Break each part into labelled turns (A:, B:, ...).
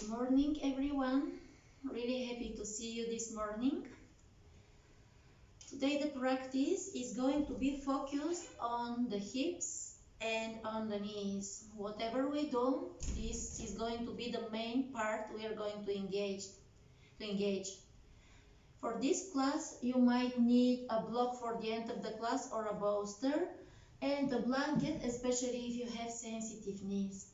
A: Good morning, everyone. Really happy to see you this morning. Today the practice is going to be focused on the hips and on the knees. Whatever we do, this is going to be the main part we are going to engage. For this class, you might need a block for the end of the class or a bolster and a blanket, especially if you have sensitive knees.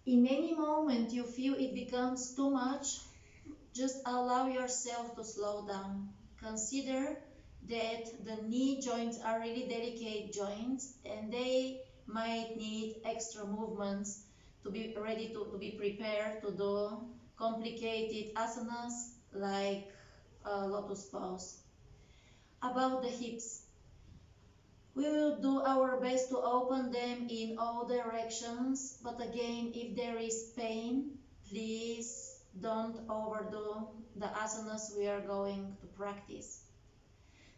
A: In any moment you feel it becomes too much, just allow yourself to slow down. Consider that the knee joints are really delicate joints and they might need extra movements to be ready to be prepared to do complicated asanas like Lotus Pose. About the hips, we will do our best to open them in all directions, but again, if there is pain, please don't overdo the asanas we are going to practice.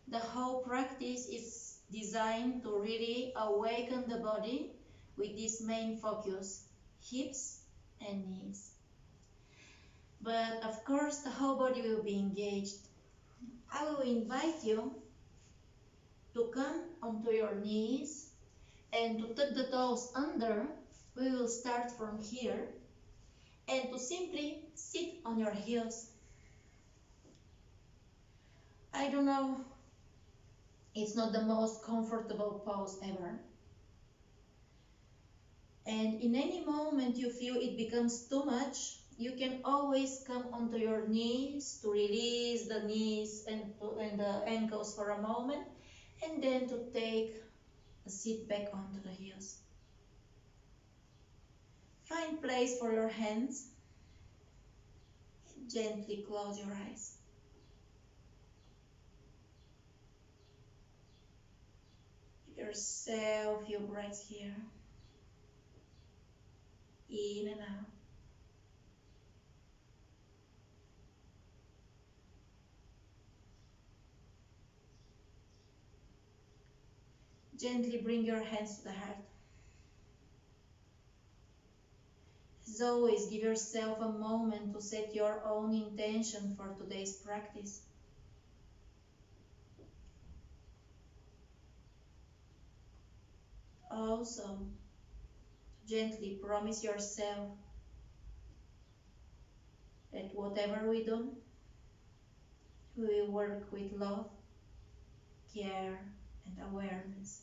A: The whole practice is designed to really awaken the body with this main focus, hips and knees. But of course, the whole body will be engaged. I will invite you to come onto your knees and to tuck the toes under. We will start from here and to simply sit on your heels. I don't know, it's not the most comfortable pose ever. And in any moment you feel it becomes too much, you can always come onto your knees to release the knees and the ankles for a moment, and then to take a sit back onto the heels. Find place for your hands. Gently close your eyes. Give yourself a few breaths here. In and out. Gently bring your hands to the heart. As always, give yourself a moment to set your own intention for today's practice. Also, gently promise yourself that whatever we do, we will work with love, care, and awareness.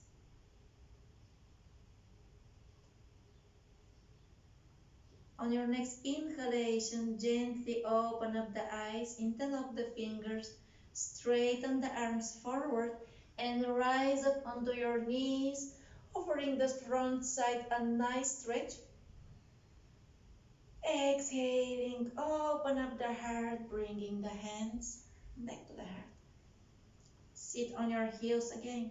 A: On your next inhalation, gently open up the eyes, interlock the fingers, straighten the arms forward, and rise up onto your knees, offering the front side a nice stretch. Exhaling, open up the heart, bringing the hands back to the heart. Sit on your heels again.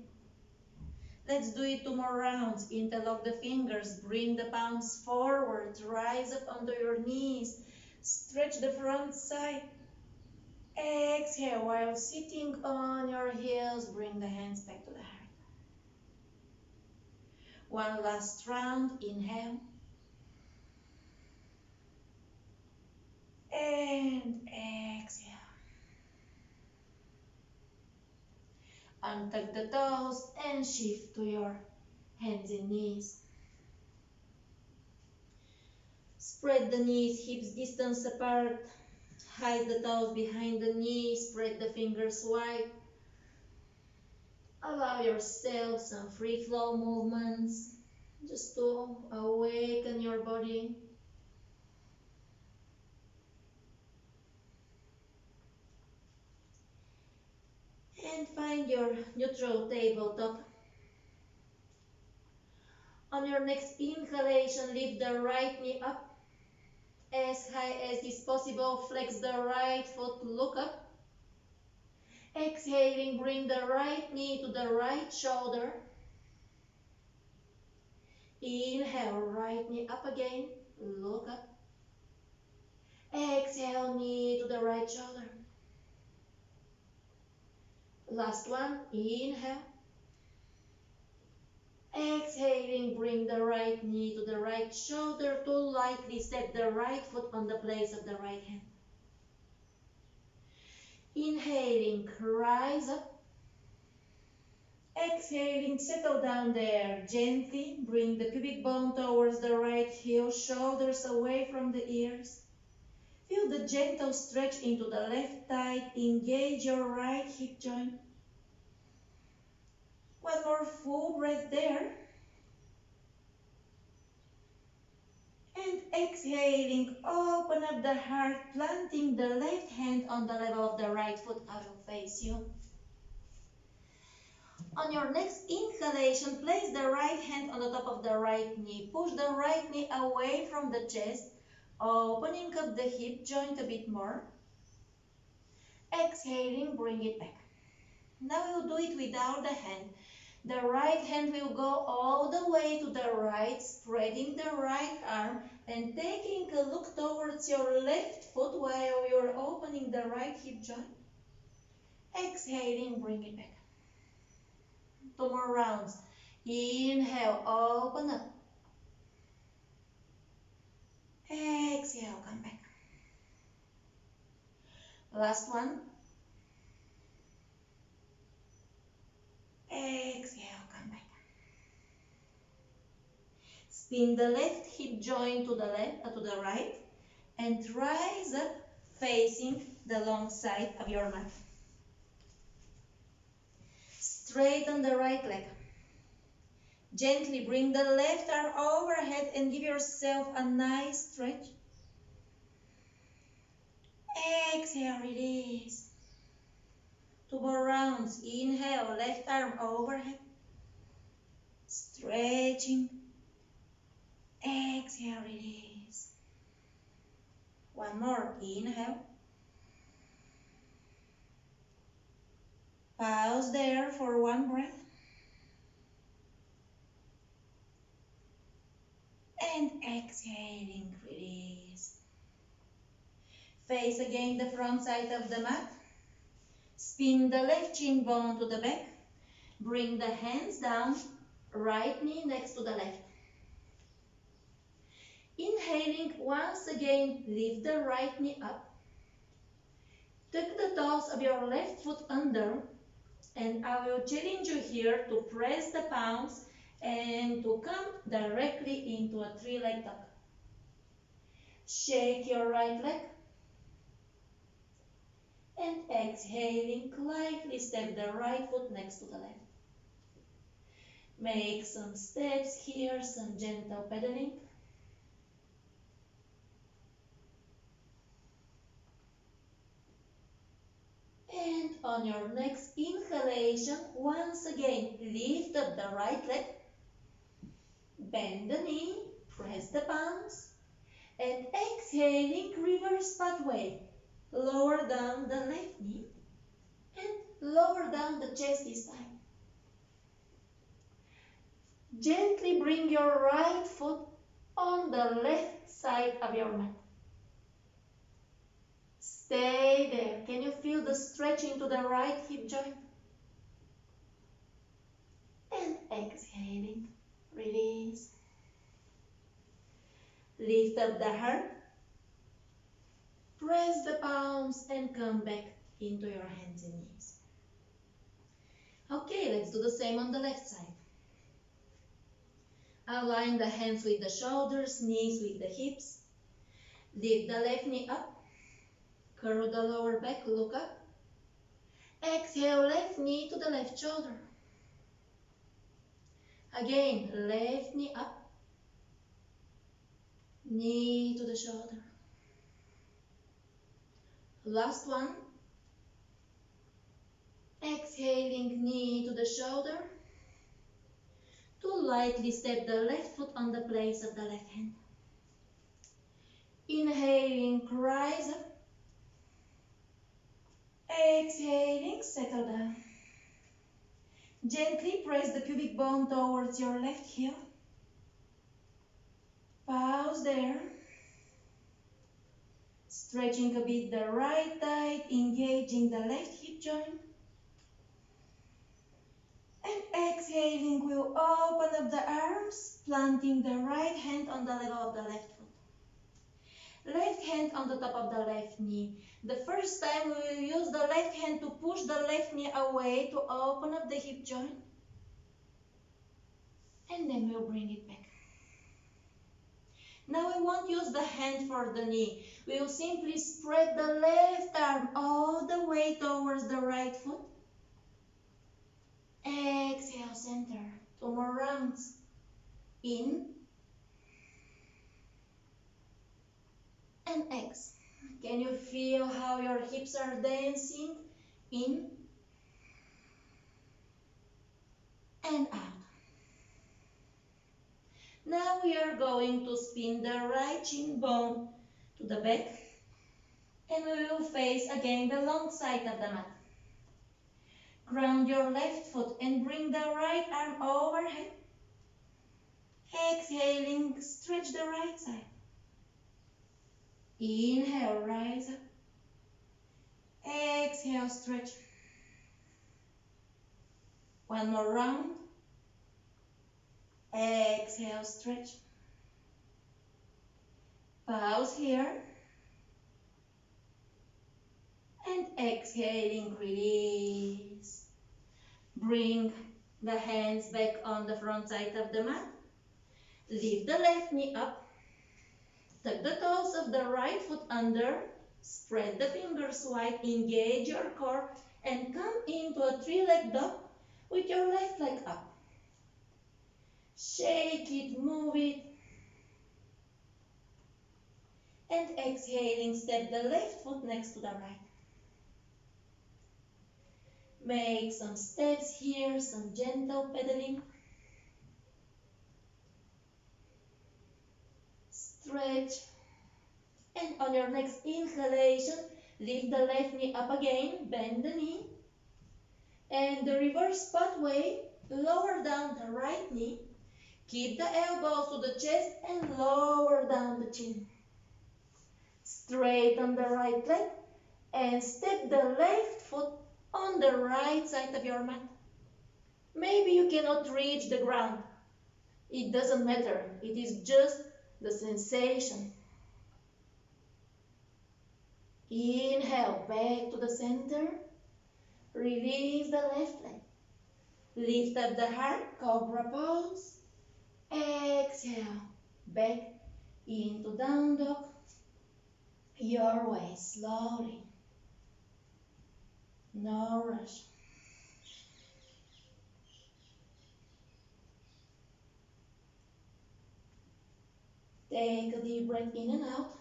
A: Let's do it 2 more rounds. Interlock the fingers, bring the palms forward, rise up onto your knees, stretch the front side. Exhale while sitting on your heels, bring the hands back to the heart. One last round, inhale. And exhale. Untuck the toes and shift to your hands and knees. Spread the knees, hips distance apart. Hide the toes behind the knees, spread the fingers wide. Allow yourself some free flow movements just to awaken your body. And find your neutral tabletop. On your next inhalation, lift the right knee up as high as is possible. Flex the right foot, look up. Exhaling, bring the right knee to the right shoulder. Inhale, right knee up again, look up. Exhale, knee to the right shoulder. Last one, inhale. Exhaling, bring the right knee to the right shoulder to lightly step the right foot on the place of the right hand. Inhaling, rise up. Exhaling, settle down there. Gently bring the pubic bone towards the right heel, shoulders away from the ears. Feel the gentle stretch into the left thigh. Engage your right hip joint. One more full breath there. And exhaling, open up the heart, planting the left hand on the level of the right foot. I will face you. On your next inhalation, place the right hand on the top of the right knee. Push the right knee away from the chest, opening up the hip joint a bit more. Exhaling, bring it back. Now we'll do it without the hand. The right hand will go all the way to the right, spreading the right arm and taking a look towards your left foot while you're opening the right hip joint. Exhaling, bring it back. 2 more rounds. Inhale, open up. Exhale, come back. Last one. Exhale, come back. Spin the left hip joint to the right and rise up facing the long side of your mat. Straighten the right leg. Gently bring the left arm overhead and give yourself a nice stretch. Exhale, release. 2 more rounds. Inhale, left arm overhead. Stretching. Exhale, release. 1 more. Inhale. Pause there for 1 breath. And exhaling, release. Face again the front side of the mat. Spin the left shin bone to the back. Bring the hands down, right knee next to the left. Inhaling, once again, lift the right knee up. Tuck the toes of your left foot under, and I will challenge you here to press the palms and to come directly into a 3-leg tuck. Shake your right leg. And exhaling, lightly step the right foot next to the left. Make some steps here, some gentle pedaling. And on your next inhalation, once again, lift up the right leg. Bend the knee, press the palms. And exhaling, reverse pathway. Lower down the left knee and lower down the chest this time. Gently bring your right foot on the left side of your mat. Stay there. Can you feel the stretch into the right hip joint? And exhaling, release. Lift up the heart. Press the palms and come back into your hands and knees. Okay, let's do the same on the left side. Align the hands with the shoulders, knees with the hips. Lift the left knee up. Curl the lower back, look up. Exhale, left knee to the left shoulder. Again, left knee up. Knee to the shoulder. Last one. Exhaling, knee to the shoulder. To lightly step the left foot on the place of the left hand. Inhaling, rise up. Exhaling, settle down. Gently press the pubic bone towards your left heel. Pause there. Stretching a bit the right thigh, engaging the left hip joint. And exhaling, we'll open up the arms, planting the right hand on the level of the left foot. Left hand on the top of the left knee. The first time we will use the left hand to push the left knee away to open up the hip joint. And then we'll bring it back. Now we won't use the hand for the knee. We will simply spread the left arm all the way towards the right foot. Exhale, center. 2 more rounds. In. And exhale. Can you feel how your hips are dancing? In. And out. Now we are going to spin the right shin bone to the back. And we will face again the long side of the mat. Ground your left foot and bring the right arm overhead. Exhaling, stretch the right side. Inhale, rise up. Exhale, stretch. 1 more round. Exhale, stretch. Pause here. And exhaling, release. Bring the hands back on the front side of the mat. Lift the left knee up. Tuck the toes of the right foot under. Spread the fingers wide. Engage your core. And come into a 3-leg dog with your left leg up. Shake it, move it. And exhaling, step the left foot next to the right. Make some steps here, some gentle pedaling. Stretch. And on your next inhalation, lift the left knee up again, bend the knee. And the reverse pathway, lower down the right knee. Keep the elbows to the chest and lower down the chin. Straighten the right leg and step the left foot on the right side of your mat. Maybe you cannot reach the ground. It doesn't matter. It is just the sensation. Inhale, back to the center. Release the left leg. Lift up the heart, cobra pose. Exhale, back into down dog. Your way, slowly. No rush. Take a deep breath in and out.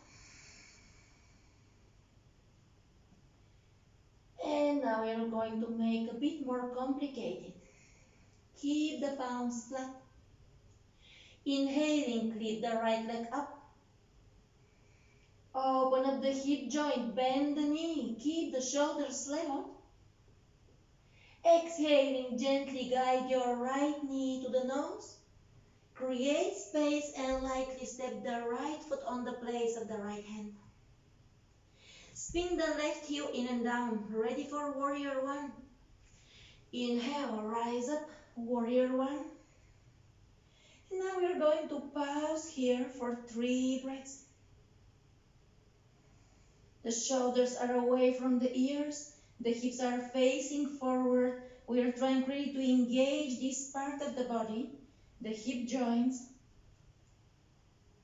A: And now we are going to make a bit more complicated. Keep the palms flat. Inhaling, lift the right leg up. Open up the hip joint, bend the knee, keep the shoulders level. Exhaling, gently guide your right knee to the nose. Create space and lightly step the right foot on the place of the right hand. Spin the left heel in and down, ready for warrior one. Inhale, rise up, warrior one. And now we are going to pause here for 3 breaths. The shoulders are away from the ears. The hips are facing forward. We are trying really to engage this part of the body, the hip joints.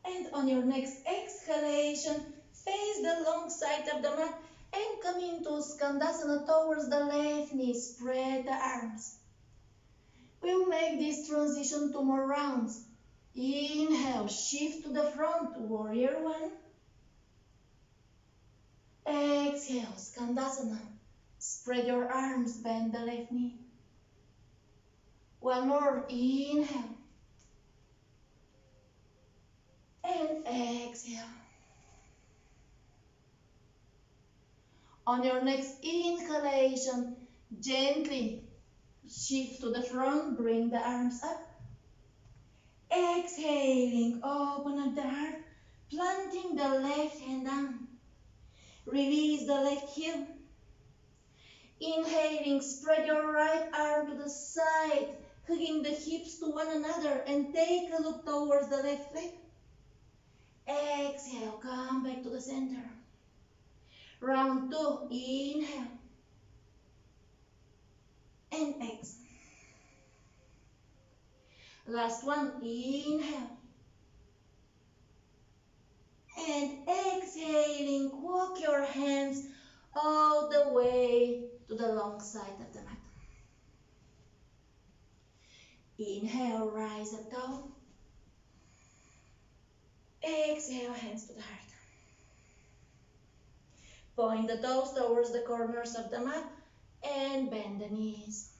A: And on your next exhalation, face the long side of the mat and come into Skandasana towards the left knee. Spread the arms. We'll make this transition 2 more rounds. Inhale, shift to the front, warrior one. Exhale, Skandasana. Spread your arms, bend the left knee. 1 more, inhale. And exhale. On your next inhalation, gently shift to the front, bring the arms up. Exhaling, open up the heart, planting the left hand down. Release the left heel. Inhaling, spread your right arm to the side. hugging the hips to one another and take a look towards the left leg. Exhale, come back to the center. Round 2, inhale. And exhale. Last one, inhale. And exhaling, walk your hands all the way to the long side of the mat. Inhale, rise up tall. Exhale, hands to the heart. Point the toes towards the corners of the mat and bend the knees.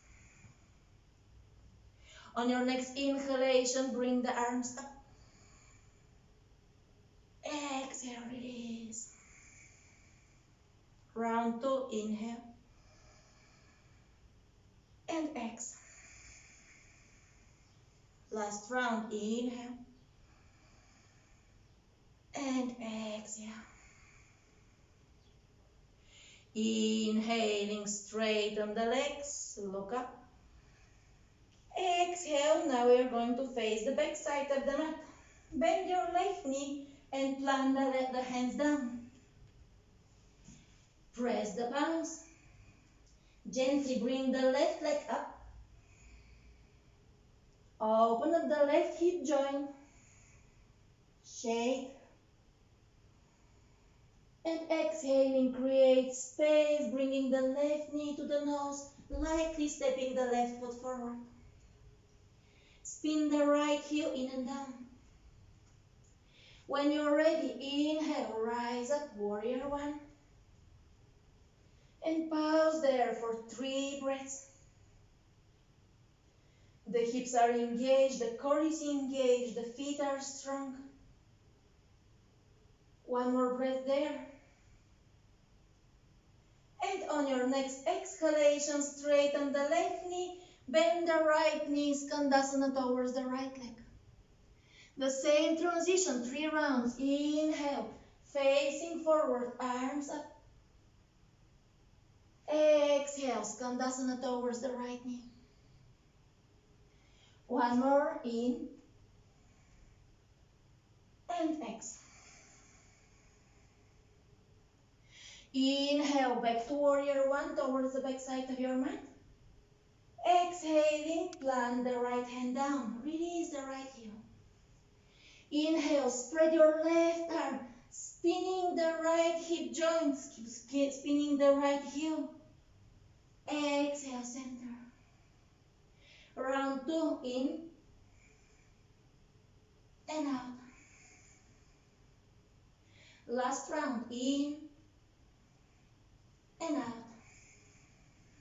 A: On your next inhalation, bring the arms up. Exhale, release. Round 2, inhale. And exhale. Last round, inhale. And exhale. Inhaling, straighten the legs, look up. Exhale, now we are going to face the back side of the mat. Bend your left knee and plant the hands down. Press the palms. Gently bring the left leg up. Open up the left hip joint. Shake. And exhaling, create space, bringing the left knee to the nose, lightly stepping the left foot forward. Spin the right heel in and down. When you're ready, inhale, rise up, warrior 1. And pause there for 3 breaths. The hips are engaged, the core is engaged, the feet are strong. One more breath there. And on your next exhalation, straighten the left knee, bend the right knee, Skandasana towards the right leg. The same transition, 3 rounds. Inhale, facing forward, arms up. Exhale, Skandasana towards the right knee. One more, in. And exhale. Inhale, back to warrior 1 towards the back side of your mat. Exhaling, plant the right hand down. Release the right heel. Inhale, spread your left arm, spinning the right hip joints, keep spinning the right heel. Exhale, center. Round 2, in and out. Last round, in and out.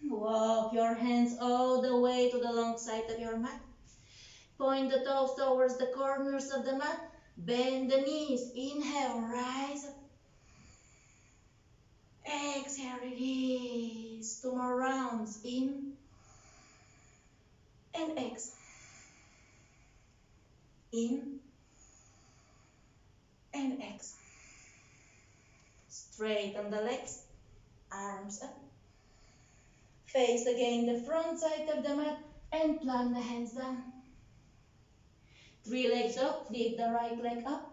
A: Walk your hands all the way to the long side of your mat. Point the toes towards the corners of the mat. Bend the knees. Inhale, rise up. Exhale, release. 2 more rounds. In and exhale. In and exhale. Straighten the legs. Arms up. Face again the front side of the mat and plant the hands down. 3 legs up, lift the right leg up.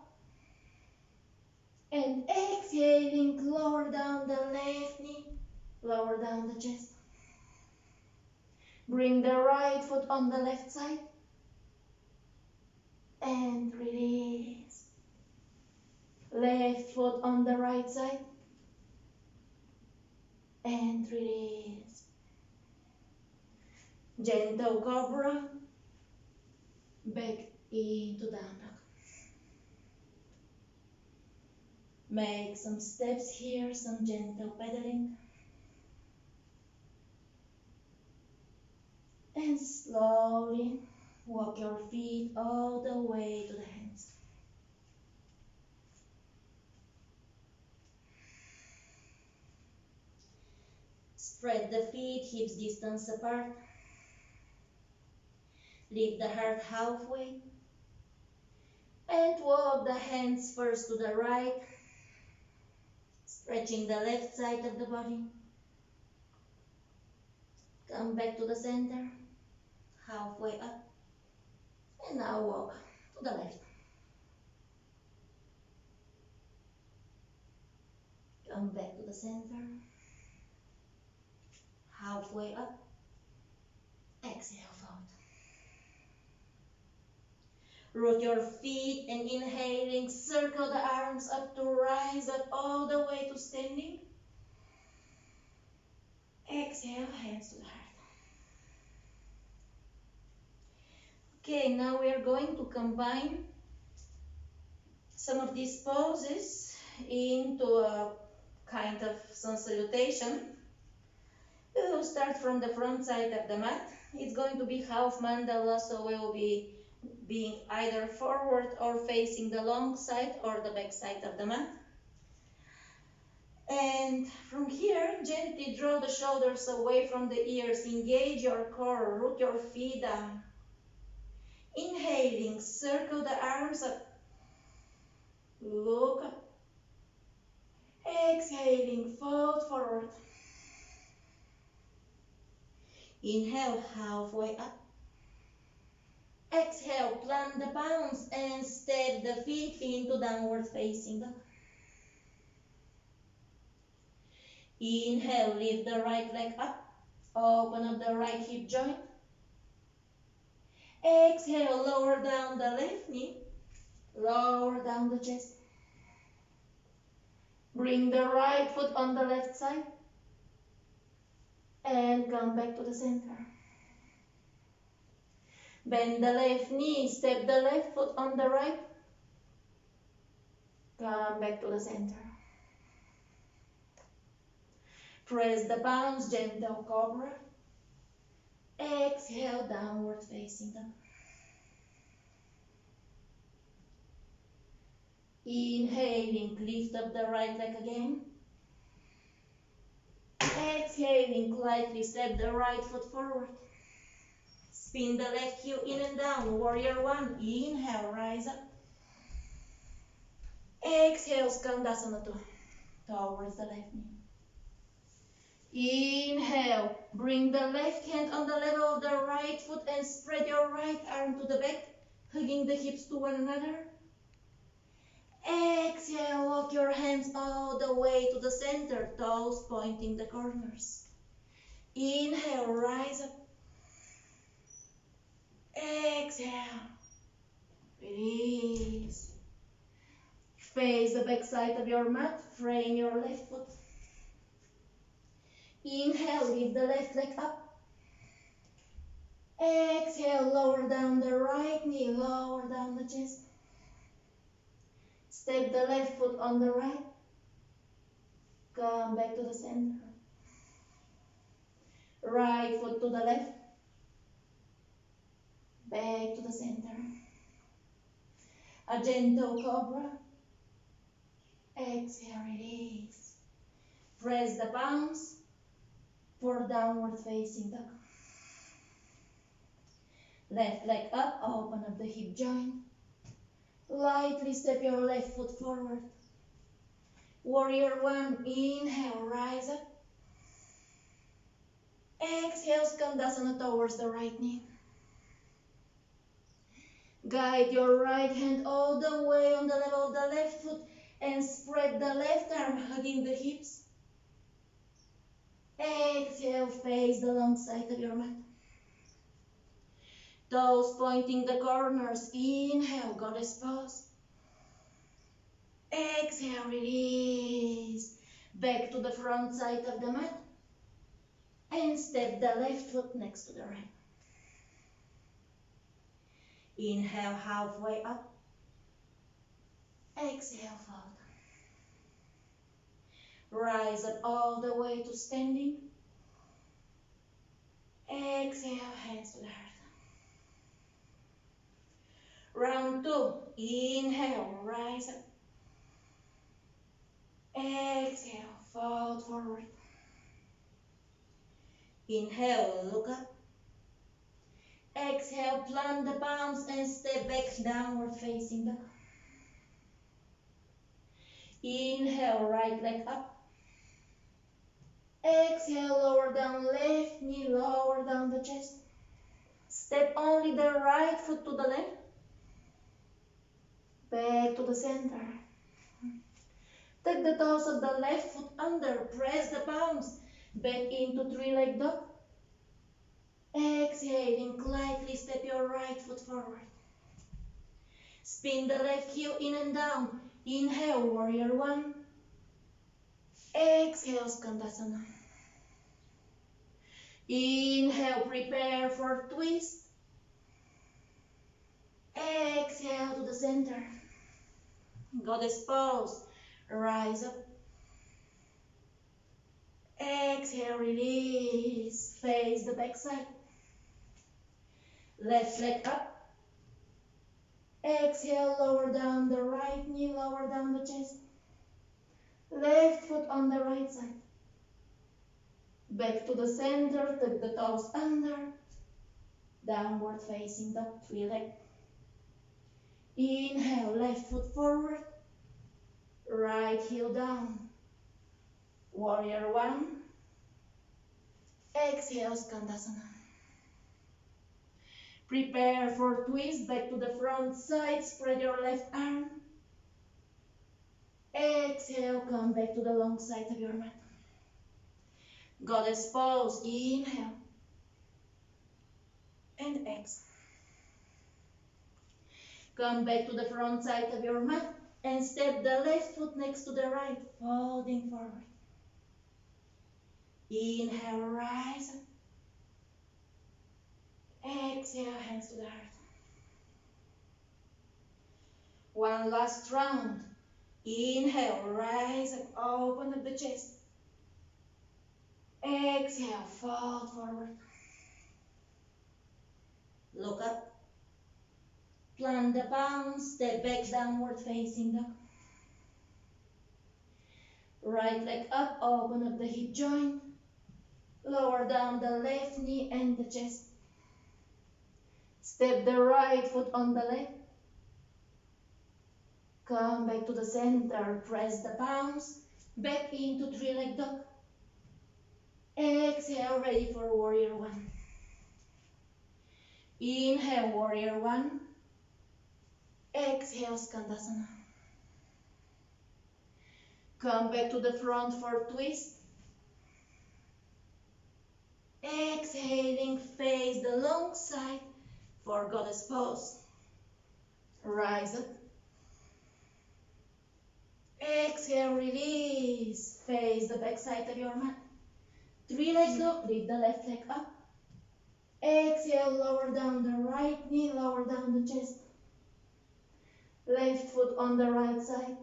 A: And exhaling, lower down the left knee, lower down the chest. Bring the right foot on the left side. And release. Left foot on the right side. And release. Gentle cobra. Back into down dog. Make some steps here, some gentle pedaling. And slowly walk your feet all the way to the hands. Spread the feet, hips distance apart. Lift the heart halfway. And walk the hands first to the right, stretching the left side of the body. Come back to the center. halfway up. And now walk to the left. Come back to the center. Halfway up. Exhale, fold. Root your feet and inhaling, circle the arms up to rise up all the way to standing. Exhale, hands to the heart. Okay, now we are going to combine some of these poses into a kind of sun salutation. We will start from the front side of the mat. It's going to be half mandala, so we will be being either forward or facing the long side or the back side of the mat. And from here, gently draw the shoulders away from the ears, engage your core, root your feet down. Inhaling, circle the arms up, look up. Exhaling, fold forward. Inhale, halfway up. Exhale, plant the palms and step the feet into downward facing dog. Inhale, lift the right leg up. Open up the right hip joint. Exhale, lower down the left knee. Lower down the chest. Bring the right foot on the left side. And come back to the center. Bend the left knee, step the left foot on the right. Come back to the center. Press the palms, gentle cobra. Exhale, downward facing dog. Inhaling, lift up the right leg again. Exhaling, lightly step the right foot forward. Spin the left heel in and down, warrior one. Inhale, rise up. Exhale, skandasana towards the left knee. Inhale, bring the left hand on the level of the right foot and spread your right arm to the back, hugging the hips to one another. Exhale, walk your hands all the way to the center, toes pointing the corners. Inhale, rise up. Exhale, release. Face the back side of your mat, frame your left foot. Inhale, lift the left leg up. Exhale, lower down the right knee, lower down the chest. Step the left foot on the right. Come back to the center. Right foot to the left. Back to the center. A gentle cobra. Exhale, release. Press the palms for downward facing dog. Left leg up, open up the hip joint. Lightly step your left foot forward. Warrior one, inhale, rise up. Exhale, skandasana towards the right knee. Guide your right hand all the way on the level of the left foot and spread the left arm, hugging the hips. Exhale, face the long side of your mat. Toes pointing the corners. Inhale, goddess pose. Exhale, release. Back to the front side of the mat. And step the left foot next to the right. Inhale, halfway up. Exhale, fold. Rise up all the way to standing. Exhale, hands to the heart. Round two. Inhale, rise up. Exhale, fold forward. Inhale, look up. Exhale, plant the palms and step back, downward facing dog. Inhale, right leg up. Exhale, lower down left knee, lower down the chest. Step only the right foot to the left. Back to the center. Take the toes of the left foot under. Press the palms. Back into three-leg dog. Exhaling, lightly step your right foot forward. Spin the left heel in and down. Inhale, warrior one. Exhale, Skandasana. Inhale, prepare for twist. Exhale to the center. Goddess pose. Rise up. Exhale, release. Face the back side. Left leg up. Exhale, lower down the right knee, lower down the chest. Left foot on the right side. Back to the center, tuck the toes under. Downward facing dog, three-leg. Inhale, left foot forward. Right heel down. Warrior one. Exhale, Skandasana. Prepare for twist, back to the front side, spread your left arm. Exhale, come back to the long side of your mat. Goddess pose, inhale. And exhale. Come back to the front side of your mat and step the left foot next to the right, folding forward. Inhale, rise up. Exhale, hands to the heart. One last round. Inhale, rise up, open up the chest. Exhale, fold forward. Look up. Plant the palms, step back, downward facing dog. Right leg up, open up the hip joint. Lower down the left knee and the chest. Step the right foot on the left. Come back to the center, press the palms, back into three-leg dog. Exhale, ready for warrior one. Inhale, warrior one. Exhale, Skandasana. Come back to the front for twist. Exhaling, face the long side for goddess pose. Rise up. Exhale, release. Face the back side of your mat. Three-leg dog, lift the left leg up. Exhale, lower down the right knee, lower down the chest. Left foot on the right side.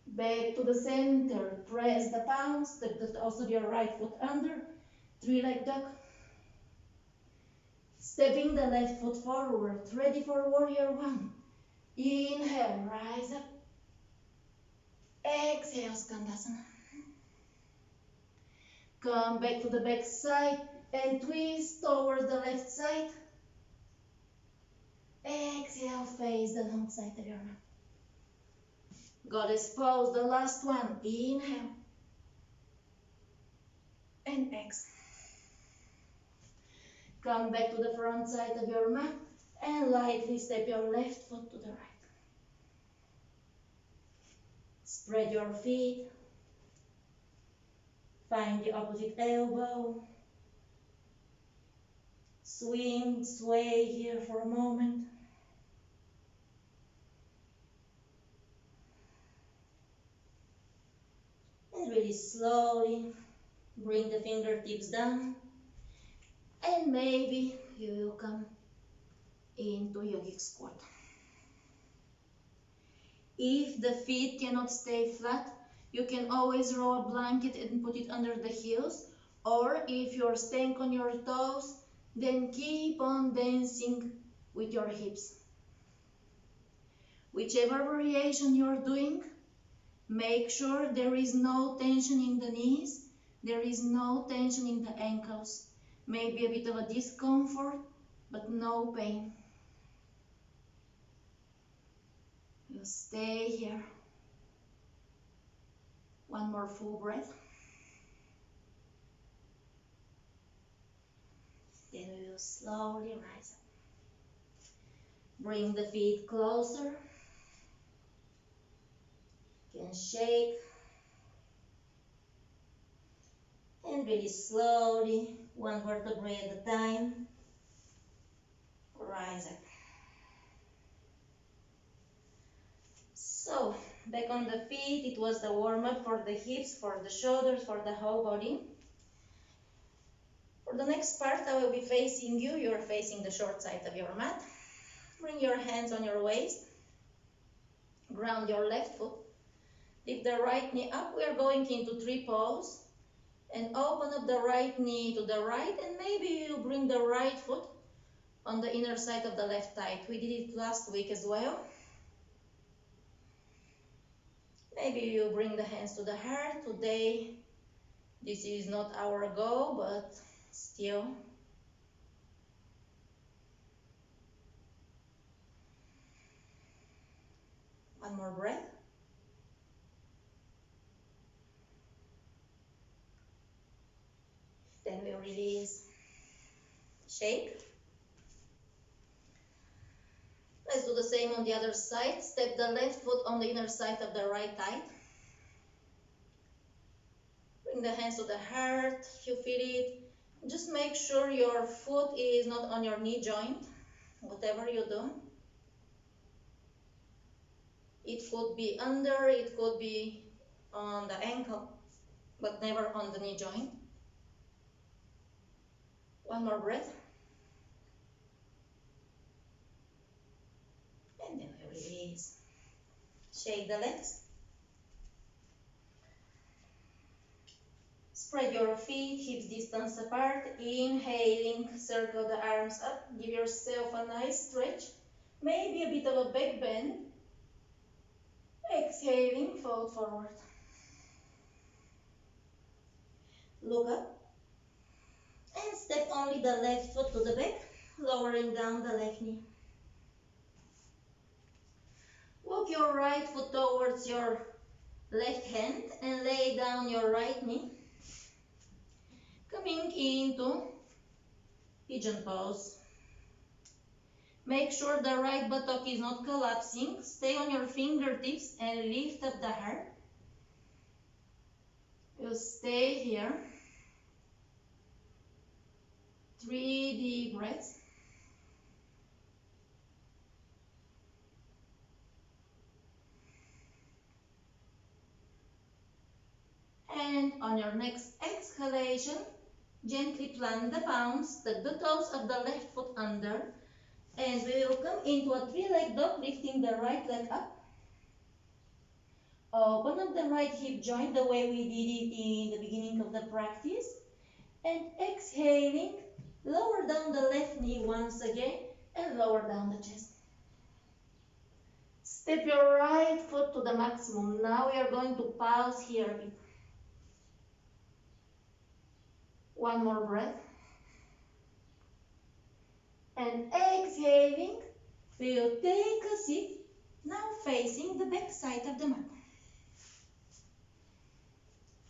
A: Back to the center, press the palms, tuck the toes of your right foot under. Three-leg dog. Stepping the left foot forward, ready for warrior one. Inhale, rise up. Exhale, Skandasana. Come back to the back side and twist towards the left side. Exhale, face the long side of your mat. Goddess pose, the last one. Inhale. And exhale. Come back to the front side of your mat and lightly step your left foot to the right. Spread your feet. Find the opposite elbow. Swing, sway here for a moment. And really slowly bring the fingertips down. And maybe you will come into Yogic Squat. If the feet cannot stay flat, you can always roll a blanket and put it under the heels. Or if you're staying on your toes, then keep on dancing with your hips. Whichever variation you're doing, make sure there is no tension in the knees, there is no tension in the ankles. Maybe a bit of a discomfort, but no pain. You stay here. One more full breath. Then we will You slowly rise up. Bring the feet closer. You can shake. And really slowly, one vertebrae at a time, rise up. So, back on the feet, it was the warm-up for the hips, for the shoulders, for the whole body. For the next part, I will be facing you. You're facing the short side of your mat. Bring your hands on your waist. Ground your left foot. Lift the right knee up. We are going into tree pose. And open up the right knee to the right. And maybe you bring the right foot on the inner side of the left thigh. We did it last week as well. Maybe you bring the hands to the heart. Today, this is not our goal, but still. One more breath. Then we release. Shake. Let's do the same on the other side. Step the left foot on the inner side of the right thigh. Bring the hands to the heart. If you feel it, just make sure your foot is not on your knee joint, whatever you do. It could be under, it could be on the ankle, but never on the knee joint. One more breath. And then we release. Shake the legs. Spread your feet, hips distance apart. Inhaling, circle the arms up. Give yourself a nice stretch. Maybe a bit of a back bend. Exhaling, fold forward. Look up. And step only the left foot to the back, lowering down the left knee. Walk your right foot towards your left hand and lay down your right knee. Coming into Pigeon Pose. Make sure the right buttock is not collapsing. Stay on your fingertips and lift up the heart. You stay here. 3 deep breaths. And on your next exhalation, gently plant the palms, tuck the toes of the left foot under, and we will come into a three-leg dog, lifting the right leg up. Open up the right hip joint the way we did it in the beginning of the practice. And exhaling, lower down the left knee once again and lower down the chest. Step your right foot to the maximum. Now we are going to pause here a bit. One more breath. And exhaling, we'll take a seat, now facing the back side of the mat.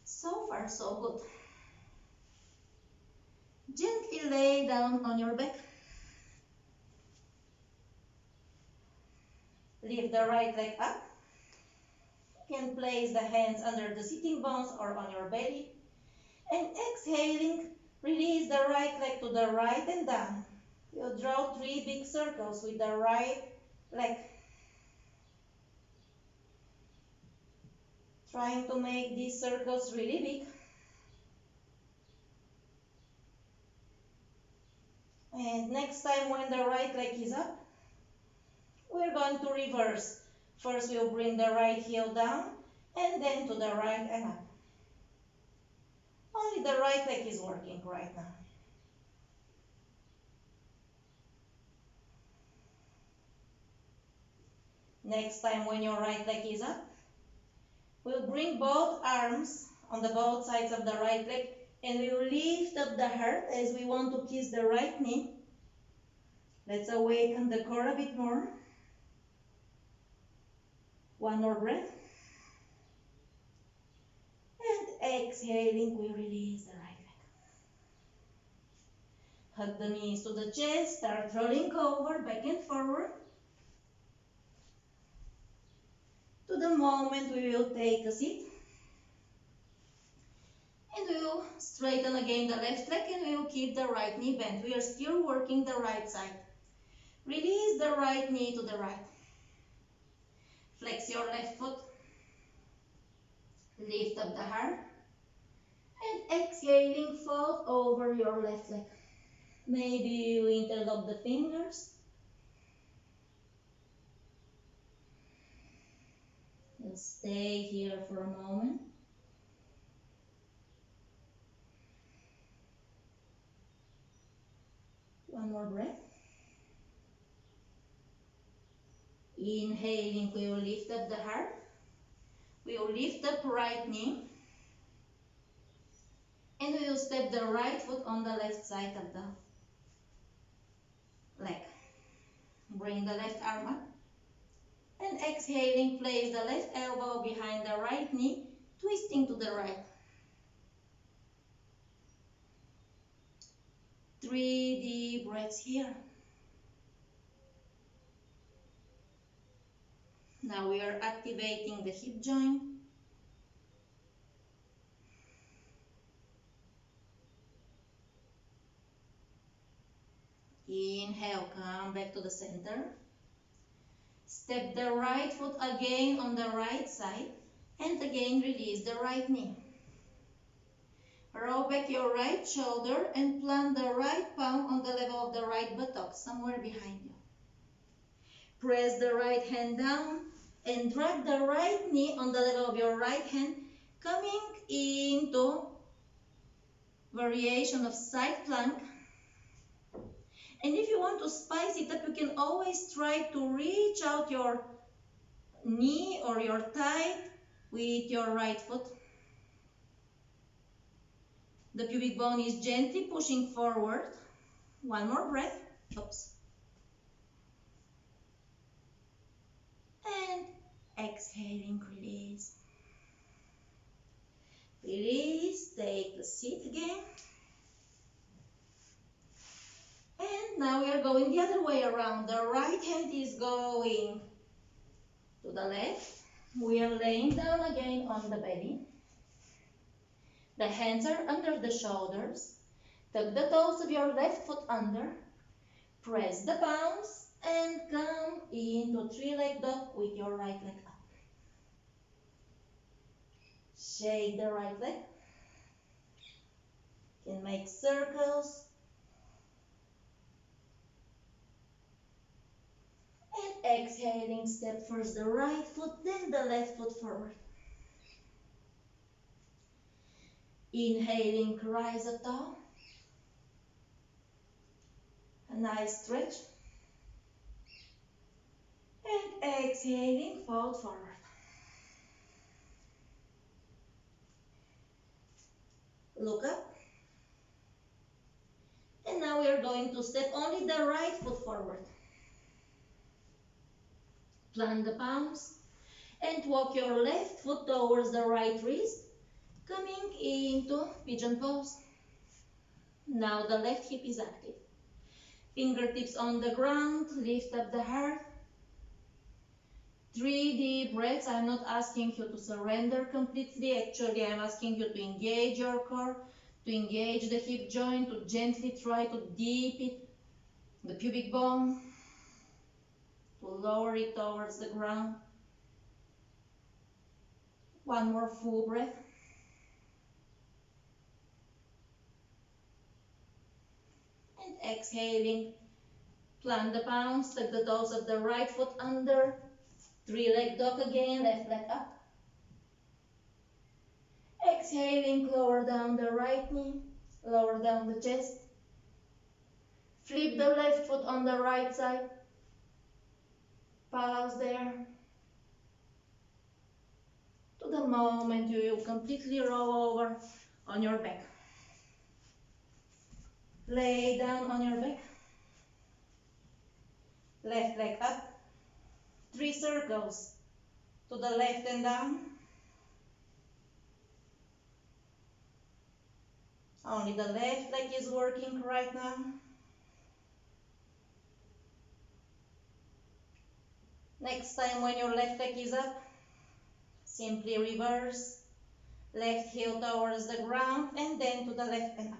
A: So far, so good. Gently lay down on your back. Lift the right leg up. You can place the hands under the sitting bones or on your belly. And exhaling, release the right leg to the right and down. You'll draw 3 big circles with the right leg. Trying to make these circles really big. And next time when the right leg is up, we're going to reverse. First we'll bring the right heel down and then to the right and up. Only the right leg is working right now. Next time when your right leg is up, we'll bring both arms on the both sides of the right leg and we'll lift up the heart as we want to kiss the right knee. Let's awaken the core a bit more. One more breath. And exhaling, we release the right leg. Hug the knees to the chest, start rolling over, back and forward. To the moment we will take a seat. And we will straighten again the left leg and we will keep the right knee bent. We are still working the right side. Release the right knee to the right. Flex your left foot. Lift up the heart. And exhaling, fold over your left leg. Maybe you interlock the fingers. Just stay here for a moment. One more breath. Inhaling, we will lift up the heart. We will lift up right knee. And we will step the right foot on the left side of the leg. Bring the left arm up. And exhaling, place the left elbow behind the right knee, twisting to the right. 3 deep breaths here. Now we are activating the hip joint. Inhale, come back to the center. Step the right foot again on the right side and again release the right knee. Roll back your right shoulder and plant the right palm on the level of the right buttock, somewhere behind you. Press the right hand down and drag the right knee on the level of your right hand, coming into variation of side plank. And if you want to spice it up, you can always try to reach out your knee or your thigh with your right foot. The pubic bone is gently pushing forward. One more breath. Oops. And exhaling, release. Release, take the seat again. And now we are going the other way around. The right hand is going to the left. We are laying down again on the belly. The hands are under the shoulders. Tuck the toes of your left foot under. Press the palms and come into three-leg dog with your right leg up. Shake the right leg. You can make circles. And exhaling, step first the right foot, then the left foot forward. Inhaling, rise up tall. A nice stretch. And exhaling, fold forward. Look up. And now we are going to step only the right foot forward. Plant the palms and walk your left foot towards the right wrist, coming into Pigeon Pose. Now the left hip is active. Fingertips on the ground, lift up the heart. 3 deep breaths. I'm not asking you to surrender completely. Actually, I'm asking you to engage your core, to engage the hip joint, to gently try to deepen the pubic bone, to lower it towards the ground. One more full breath. And exhaling, plant the palms, tuck the toes of the right foot under. Three-leg dog again, left leg up. Exhaling, lower down the right knee, lower down the chest. Flip the left foot on the right side. Pause there. To the moment you will completely roll over on your back. Lay down on your back. Left leg up. 3 circles to the left and down. Only the left leg is working right now. Next time when your left leg is up, simply reverse. Left heel towards the ground and then to the left and up.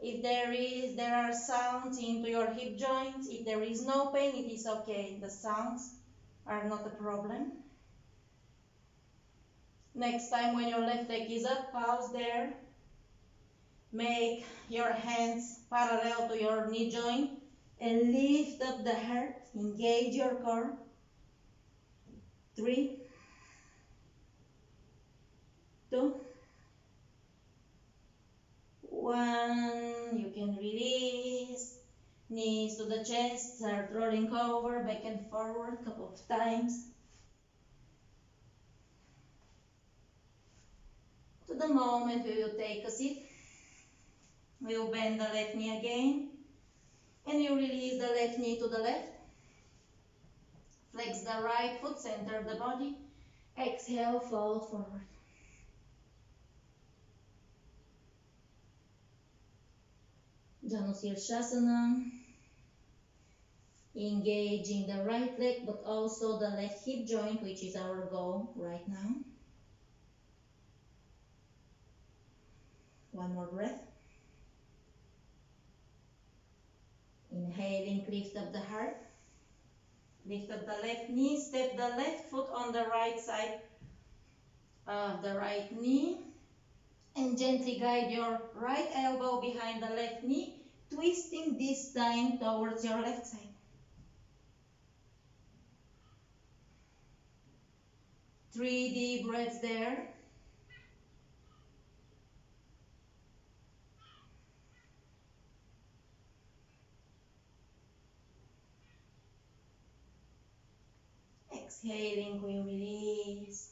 A: If there are sounds into your hip joints, if there is no pain, it is okay. The sounds are not a problem. Next time when your left leg is up, pause there. Make your hands parallel to your knee joint and lift up the heart. Engage your core. 3, 2, 1. You can release. Knees to the chest. Start rolling over, back and forward a couple of times. To the moment we will take a seat. We will bend the left knee again. And you release the left knee to the left. Flex the right foot, center the body. Exhale, fold forward. Shavasana. Engaging the right leg but also the left hip joint, which is our goal right now. One more breath. Inhaling, lift up the heart. Lift up the left knee, step the left foot on the right side of the right knee. And gently guide your right elbow behind the left knee, twisting this time towards your left side. Three deep breaths there. Exhaling, we release.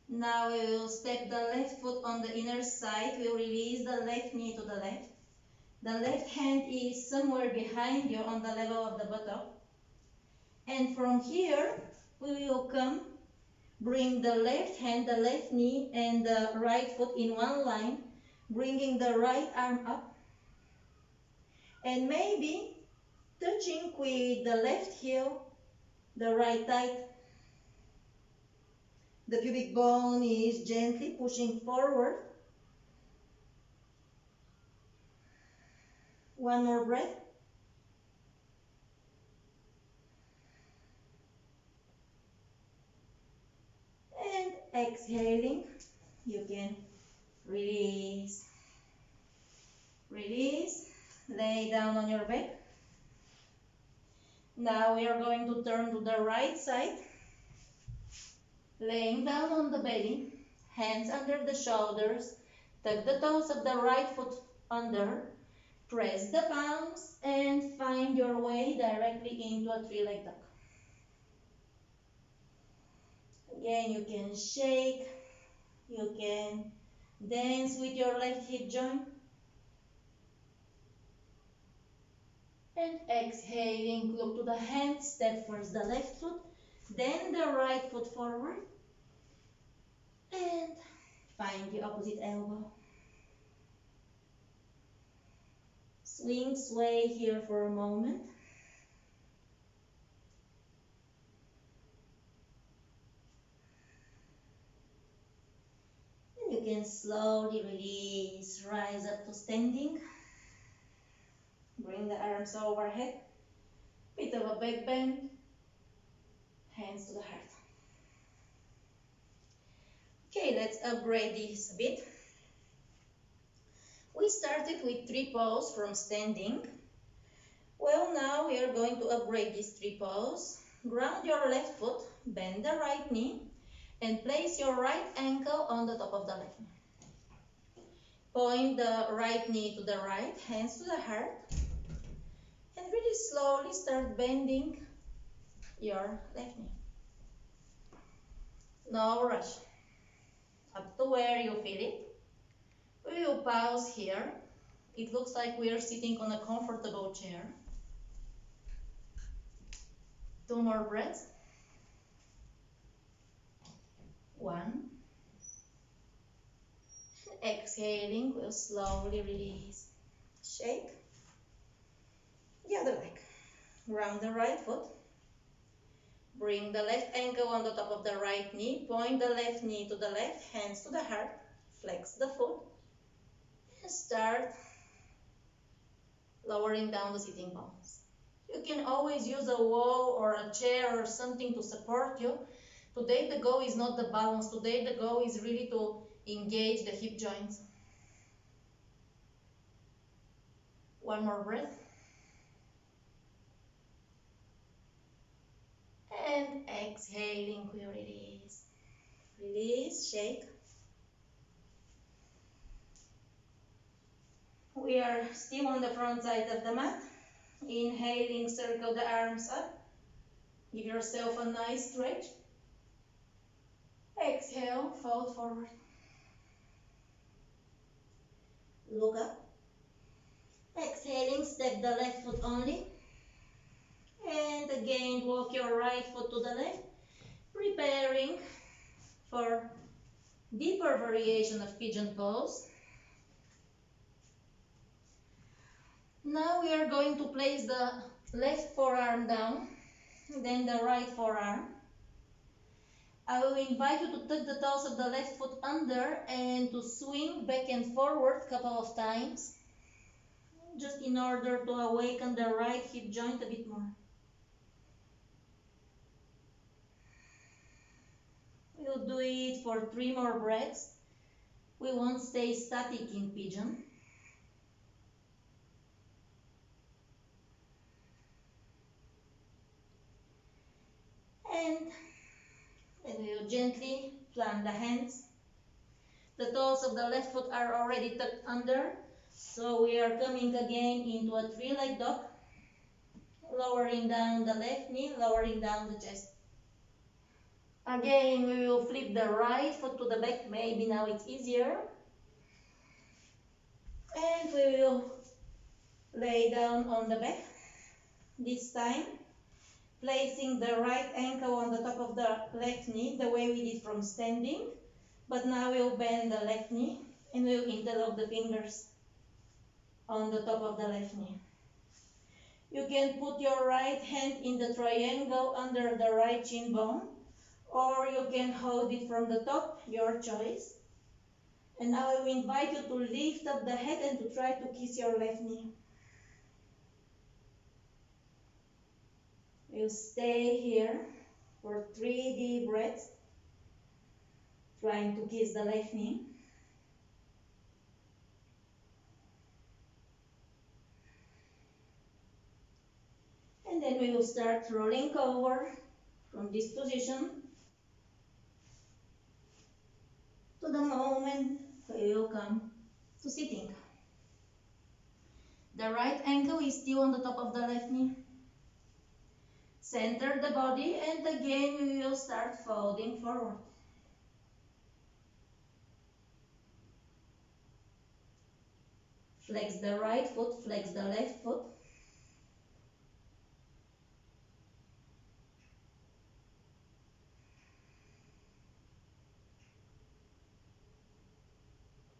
A: Now we will step the left foot on the inner side. We will release the left knee to the left. The left hand is somewhere behind you on the level of the buttock. And from here, we will come, bring the left hand, the left knee, and the right foot in one line, bringing the right arm up. And maybe touching with the left heel, the right thigh. The pubic bone is gently pushing forward. One more breath. And exhaling, you can release. Release. Lay down on your back. Now we are going to turn to the right side. Laying down on the belly, hands under the shoulders, tuck the toes of the right foot under, press the palms and find your way directly into a three-leg dog. Again, you can shake, you can dance with your left hip joint. And exhaling, look to the hands, step first the left foot, then the right foot forward. And find the opposite elbow. Swing, sway here for a moment. And you can slowly release, rise up to standing. Bring the arms overhead. Bit of a back bend. Hands to the heart. Okay, let's upgrade this a bit. We started with three pose from standing. Well, now we are going to upgrade this three pose. Ground your left foot, bend the right knee, and place your right ankle on the top of the left knee. Point the right knee to the right, hands to the heart, and really slowly start bending your left knee. No rush. Up to where you feel it. We will pause here. It looks like we are sitting on a comfortable chair. 2 more breaths. 1. exhaling, we'll slowly release. Shake the other leg. Round the right foot. Bring the left ankle on the top of the right knee. Point the left knee to the left, hands to the heart. Flex the foot. And start lowering down the sitting bones. You can always use a wall or a chair or something to support you. Today the goal is not the balance. Today the goal is really to engage the hip joints. One more breath. And exhaling, we release. Release, shake. We are still on the front side of the mat. Inhaling, circle the arms up. Give yourself a nice stretch. Exhale, fold forward. Look up. Exhaling, step the left foot only. And again, walk your right foot to the left. Preparing for deeper variation of Pigeon Pose. Now we are going to place the left forearm down, then the right forearm. I will invite you to tuck the toes of the left foot under and to swing back and forward a couple of times, just in order to awaken the right hip joint a bit more. We'll do it for 3 more breaths. We won't stay static in pigeon. And then we will gently plant the hands. The toes of the left foot are already tucked under, so we are coming again into a 3-leg dog. Lowering down the left knee, lowering down the chest. Again, we will flip the right foot to the back. Maybe now it's easier. And we will lay down on the back. This time, placing the right ankle on the top of the left knee, the way we did from standing. But now we'll bend the left knee and we'll interlock the fingers on the top of the left knee. You can put your right hand in the triangle under the right shin bone, or you can hold it from the top, your choice. And now I will invite you to lift up the head and to try to kiss your left knee. We'll stay here for 3 deep breaths, trying to kiss the left knee. And then we will start rolling over from this position to the moment we will come to sitting. The right ankle is still on the top of the left knee. Center the body and again we will start folding forward. Flex the right foot, flex the left foot.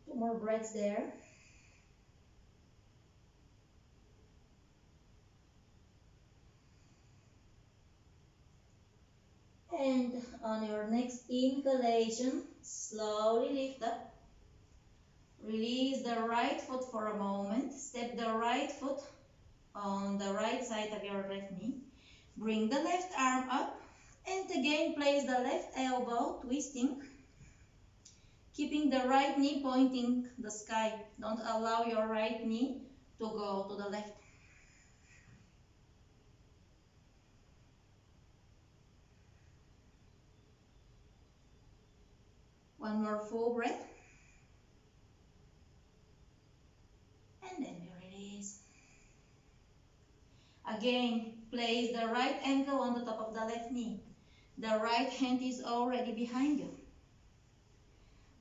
A: Two more breaths there. And on your next inhalation, slowly lift up. Release the right foot for a moment. Step the right foot on the right side of your left knee. Bring the left arm up and again place the left elbow twisting. Keeping the right knee pointing the sky. Don't allow your right knee to go to the left. One more full breath. And then we release. Again, place the right ankle on the top of the left knee. The right hand is already behind you.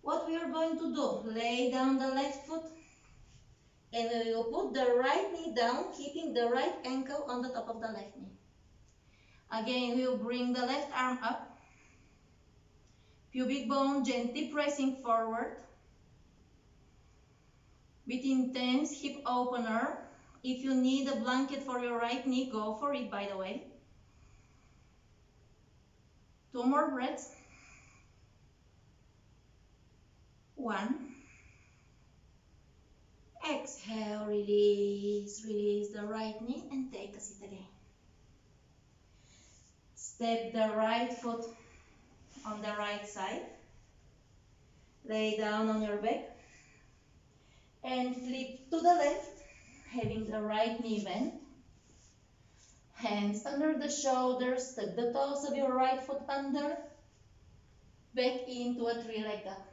A: What we are going to do, lay down the left foot and we will put the right knee down, keeping the right ankle on the top of the left knee. Again, we will bring the left arm up. Pubic bone gently pressing forward. with intense hip opener. If you need a blanket for your right knee, go for it, by the way. 2 more breaths. 1. Exhale, release, release the right knee and take a seat again. Step the right foot on the right side. Lay down on your back and flip to the left, having the right knee bent. Hands under the shoulders, tuck the toes of your right foot under, back into a 3-leg up.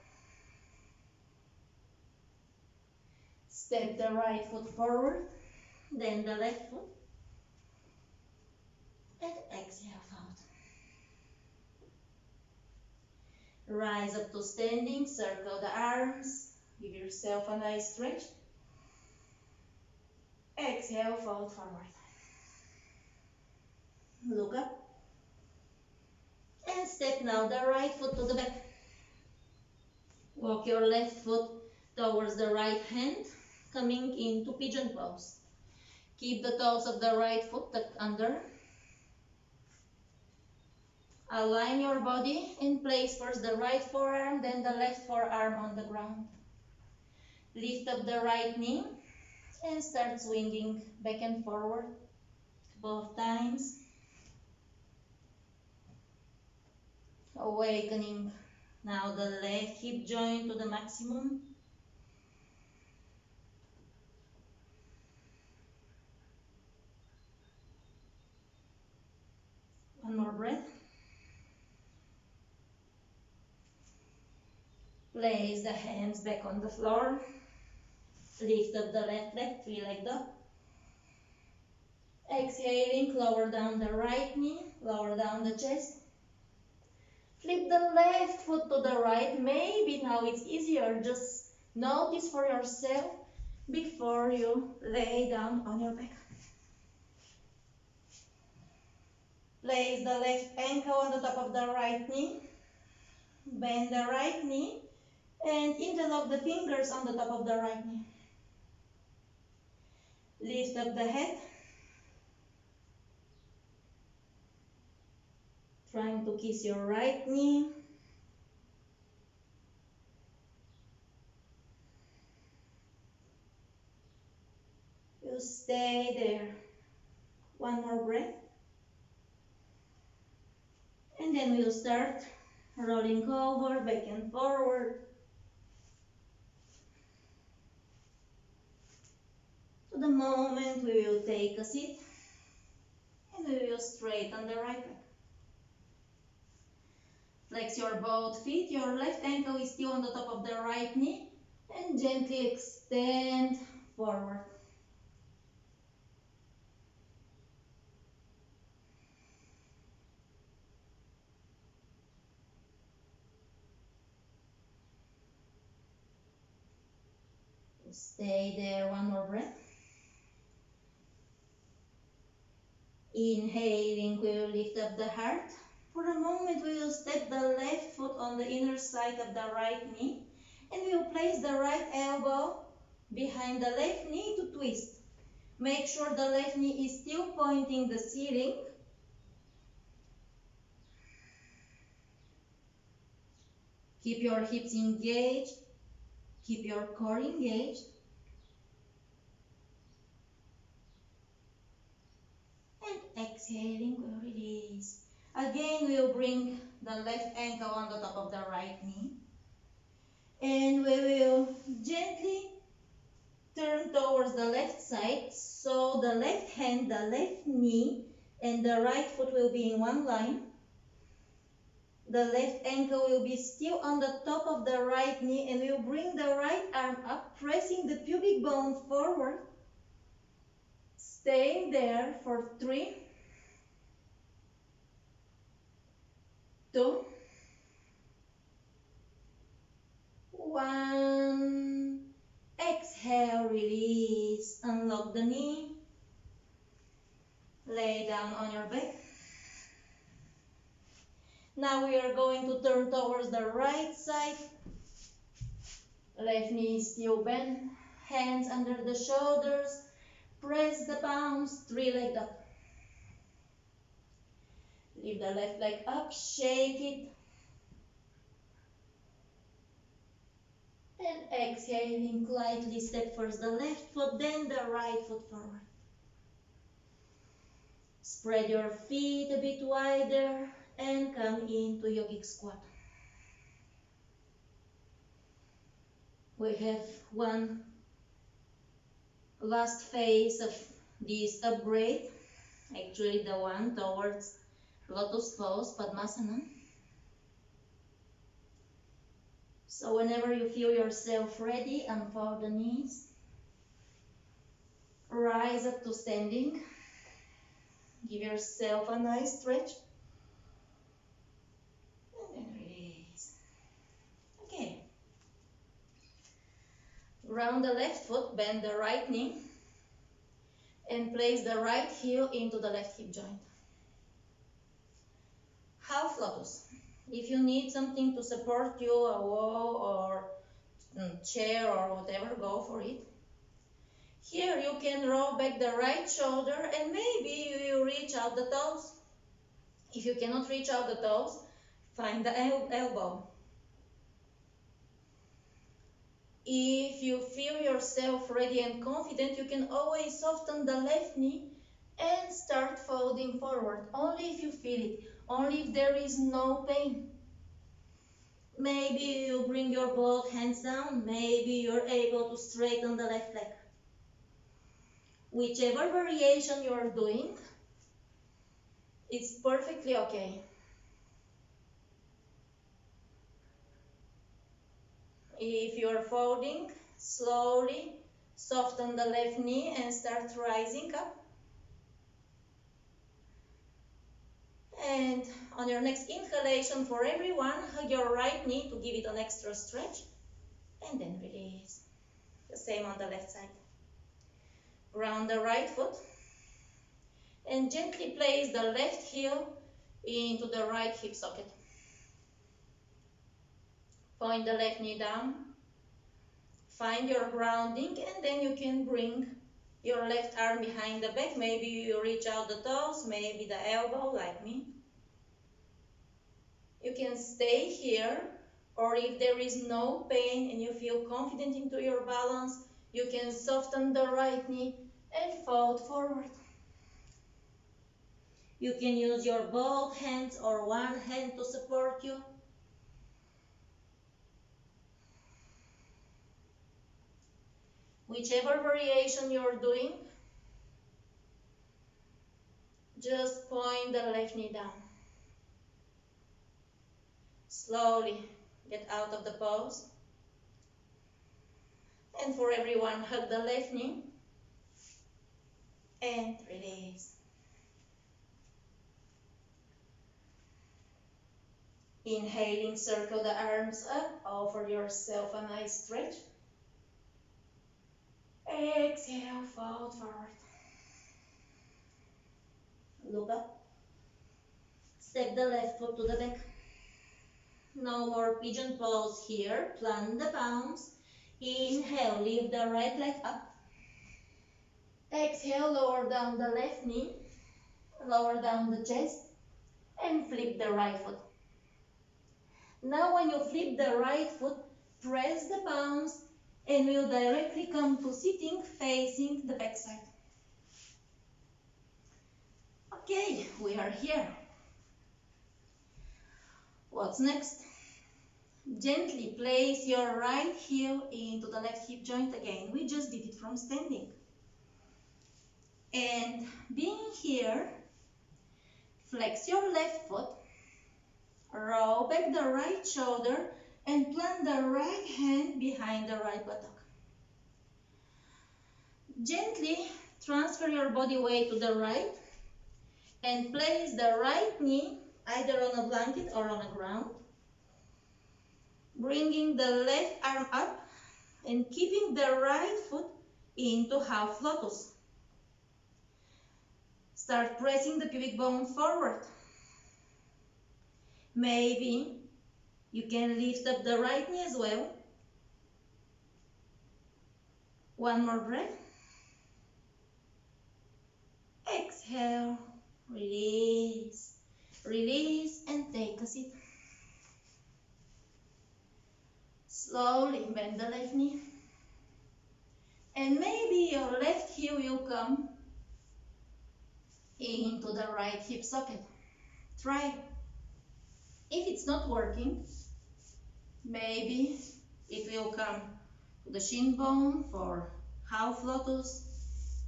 A: Step the right foot forward, then the left foot, and exhale out. Rise up to standing, circle the arms, give yourself a nice stretch. Exhale, fold forward. Look up. And step now the right foot to the back. Walk your left foot towards the right hand, coming into Pigeon Pose. Keep the toes of the right foot tucked under. Align your body and place first the right forearm, then the left forearm on the ground. Lift up the right knee and start swinging back and forward both times. Awakening now the left hip joint to the maximum. One more breath. Place the hands back on the floor. Lift up the left leg, 3-legged up. Exhaling, lower down the right knee, lower down the chest. Flip the left foot to the right. Maybe now it's easier. Just notice for yourself before you lay down on your back. Place the left ankle on the top of the right knee. Bend the right knee and interlock the fingers on the top of the right knee. Lift up the head. Trying to kiss your right knee. You stay there. One more breath. And then we'll start rolling over, back and forward. To the moment we will take a seat and we will straighten the right leg. Flex your both feet, your left ankle is still on the top of the right knee and gently extend forward. Stay there, one more breath. Inhaling, we will lift up the heart. For a moment, we will step the left foot on the inner side of the right knee and we will place the right elbow behind the left knee to twist. Make sure the left knee is still pointing the ceiling. Keep your hips engaged. Keep your core engaged. And exhaling, we'll release. Again, we'll bring the left ankle on the top of the right knee. And we will gently turn towards the left side. So the left hand, the left knee, and the right foot will be in one line. The left ankle will be still on the top of the right knee and we'll bring the right arm up, pressing the pubic bone forward. Staying there for 3, 2, 1. Exhale, release. Unlock the knee. Lay down on your back. Now we are going to turn towards the right side. Left knee is still bent. Hands under the shoulders. Press the palms, three-leg dog. Lift the left leg up, shake it. And exhaling, lightly step first the left foot, then the right foot forward. Spread your feet a bit wider and come into Yogic Squat. We have one last phase of this upgrade, actually the one towards Lotus Pose, Padmasana. So whenever you feel yourself ready, unfold the knees. Rise up to standing. Give yourself a nice stretch. And then release. Okay. Ground the left foot, bend the right knee. And place the right heel into the left hip joint. Half lotus. If you need something to support you, a wall or chair or whatever, go for it. Here you can roll back the right shoulder and maybe you reach out the toes. If you cannot reach out the toes, find the elbow. If you feel yourself ready and confident, you can always soften the left knee and start folding forward, only if you feel it, only if there is no pain. Maybe you bring your both hands down, maybe you're able to straighten the left leg. Whichever variation you're doing, it's perfectly okay. If you're folding, slowly soften the left knee and start rising up. And on your next inhalation, for everyone, hug your right knee to give it an extra stretch. And then release. The same on the left side. Ground the right foot. And gently place the left heel into the right hip socket. Point the left knee down. Find your grounding, and then you can bring your left arm behind the back. Maybe you reach out the toes, maybe the elbow, like me. You can stay here, or if there is no pain and you feel confident into your balance, you can soften the right knee and fold forward. You can use your both hands or one hand to support you. Whichever variation you're doing, just point the left knee down. Slowly get out of the pose. And for everyone, hug the left knee and release. Inhaling, circle the arms up, offer yourself a nice stretch. Exhale, fold forward. Look up. Step the left foot to the back. No more pigeon pose here. Plant the palms. Inhale, lift the right leg up. Exhale, lower down the left knee. Lower down the chest. And flip the right foot. Now when you flip the right foot, press the palms and we'll directly come to sitting facing the back side. Okay, we are here. What's next? Gently place your right heel into the left hip joint again. We just did it from standing. And being here, flex your left foot, roll back the right shoulder and plant the right hand behind the right buttock. Gently transfer your body weight to the right and place the right knee either on a blanket or on the ground. Bringing the left arm up and keeping the right foot into half lotus. Start pressing the pubic bone forward. Maybe you can lift up the right knee as well. One more breath. Exhale, release, release, and take a seat. Slowly bend the left knee. And maybe your left heel will come into the right hip socket. Try. If it's not working, maybe it will come to the shin bone for half lotus.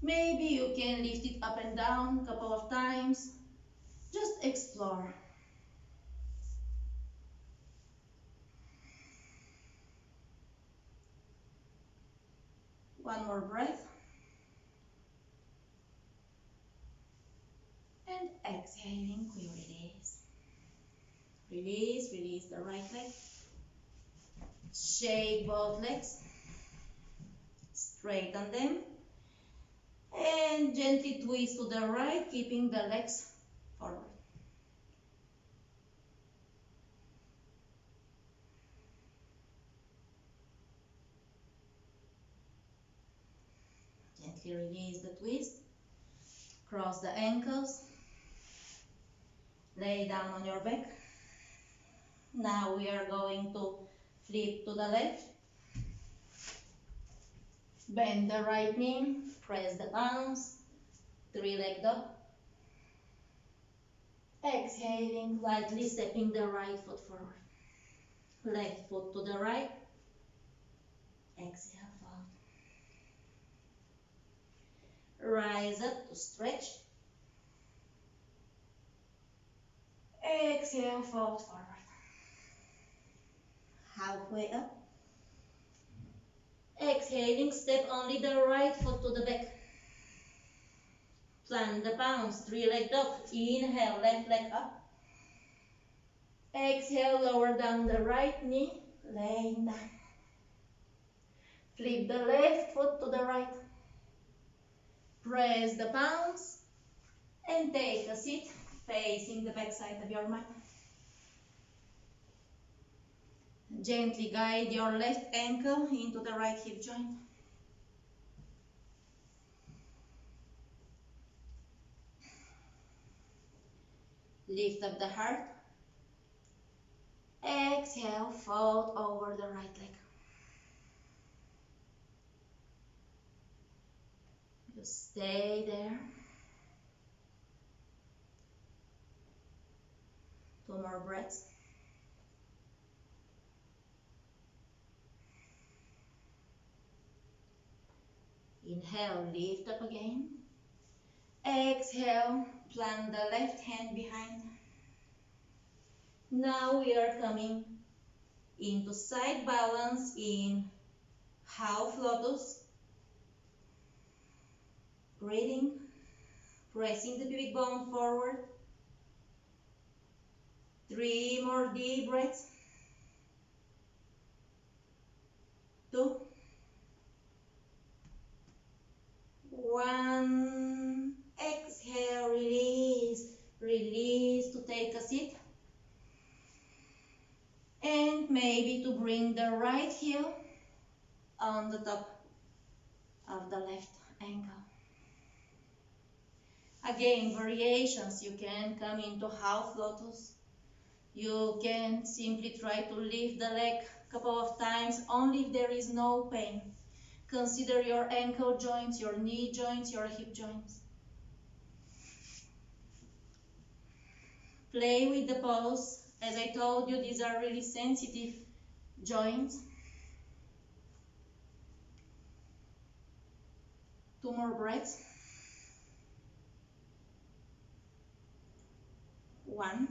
A: Maybe you can lift it up and down a couple of times. Just explore. One more breath. And exhaling, we release. Release, release the right leg. Shake both legs. Straighten them. And gently twist to the right, keeping the legs forward. Gently release the twist. Cross the ankles. Lay down on your back. Now we are going to flip to the left. Bend the right knee. Press the palms. Three-leg dog. Exhaling, lightly stepping the right foot forward. Left foot to the right. Exhale, fold. Rise up to stretch. Exhale, fold forward. Halfway up. Exhaling, step only the right foot to the back. Plant the palms, three-leg dog. Inhale, left leg up. Exhale, lower down the right knee, laying down. Flip the left foot to the right. Press the palms and take a seat facing the back side of your mat. Gently guide your left ankle into the right hip joint. Lift up the heart. Exhale, fold over the right leg. Just stay there. 2 more breaths. Inhale, lift up again. Exhale, plant the left hand behind. Now we are coming into side balance in half lotus. Breathing, pressing the pubic bone forward. 3 more deep breaths. 2, 1. Exhale, release. Release to take a seat. And maybe to bring the right heel on the top of the left ankle. Again, variations. You can come into half lotus. You can simply try to lift the leg a couple of times, only if there is no pain. Consider your ankle joints, your knee joints, your hip joints. Play with the pose. As I told you, these are really sensitive joints. 2 more breaths. 1.